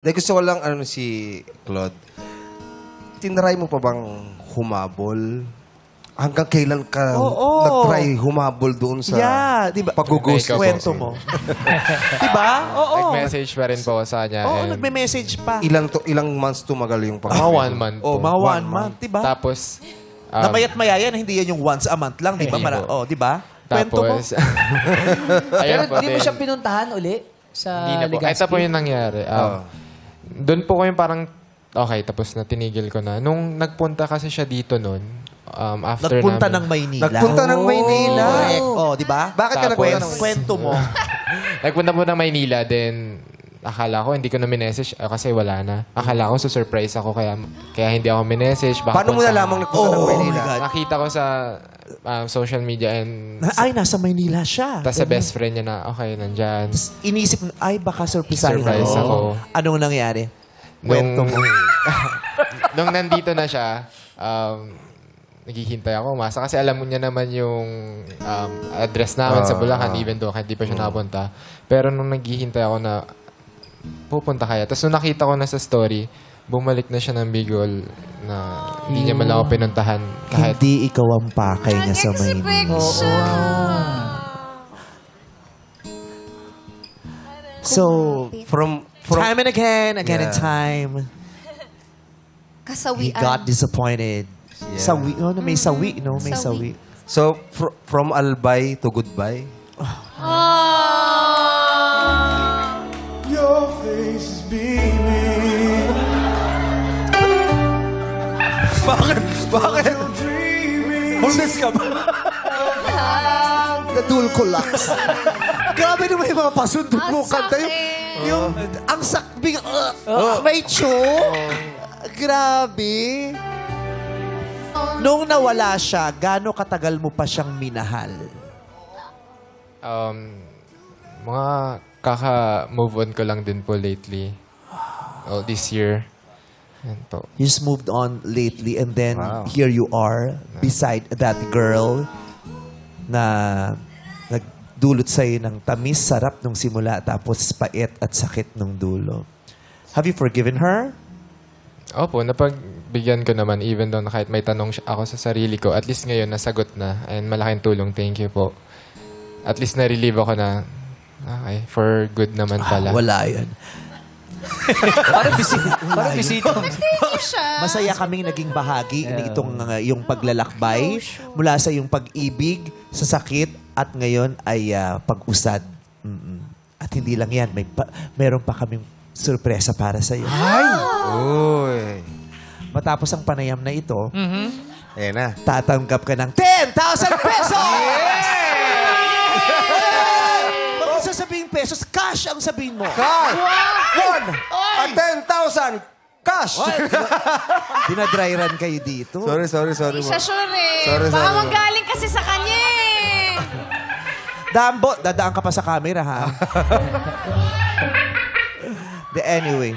Dahil gusto ko lang, si Claude, tinry mo pa bang humabol? Hanggang kailan ka nag-try humabol doon sa diba? pag-gusto? Kwento mo. diba? Oo. Nag-message pa rin po sa kanya. Oo, nagme-message pa. Ilang months tumagal yung Mga 1 month po. Mga 1 month, diba? Tapos, Namayat-maya yan, hindi yan yung once a month lang, diba? Diba? Kwento mo. tapos, Pero ayun po hindi mo din. siya pinuntahan uli sa Hindi na po. Legazpi? Ito po yung nangyari. Doon po ko yung parang, okay, tapos natinigil ko na. Nung nagpunta kasi siya dito noon, after Nagpunta namin, ng Maynila. Nagpunta ng Maynila. Correct. Diba? Bakit ka nagpunta ng Kwento mo. Nagpunta po ng Maynila, then akala ko, hindi ko na minessage kasi wala na. Akala ko, surprise ako, kaya hindi ako minessage. Baka Paano mo nalaman nagpunta ng Maynila? my God. Nakita ko sa social media and Ay, nasa Maynila siya. tas sa best friend niya na, okay, nandyan. Inisip mo, ay, baka surprisahin Surprise ako. Anong nangyari? Kwento mo. Nung nandito na siya, naghihintay ako umasa kasi alam mo niya naman yung address namin sa Bulacan even though hindi pa siya napunta. Pero nung naghihintay ako na pupunta kaya. Tapos nung nakita ko na sa story, bumalik na siya ng Bicol na hindi niya man lang ako pinuntahan. Kahit Hindi ikaw ang pakay niya sa Maynila. So, From time and again and Yeah. time, he Kasawian. got disappointed. Yeah. Sawi, may sawi, no? May Sawi. sawi. So, from albay to goodbye? Your face is beaming. Bakit? Bundes ka ba? Nadulcolax. Grabe naman yung mga pasundot mo. Kanta yung ang sakbing, may Grabe. Nung nawala siya, gaano katagal mo pa siyang minahal? mga kaka-move on ko lang din po lately. This year. Yan po. You just moved on lately and then here you are beside that girl na nagdulot sa'yo ng tamis, sarap nung simula tapos pait at sakit nung dulo. Have you forgiven her? Opo, napagbigyan ko naman even though na kahit may tanong ako sa sarili ko, at least ngayon nasagot na and malaking tulong. Thank you po. At least na-relieve ako na okay, for good naman pala. Wala yan. Parang bisita. Masaya kaming naging bahagi nitong yung paglalakbay mula sa yung pag-ibig, sa sakit at ngayon ay pag-usad. At hindi lang yan, meron pa kaming sorpresa para sa iyo. Uy. Matapos ang panayam na ito, Ayan na. tatanggap ka ng 10,000 pesos! Bakit sasabihin pesos? Cash ang sabihin mo. Cash! One! At 10,000! Cash! Dinadry run kayo dito. Sorry. Hindi siya sure eh. Sorry. Baka magaling kasi sa kanya eh. Dambo, dadaan ka pa sa camera, ha? Anyway.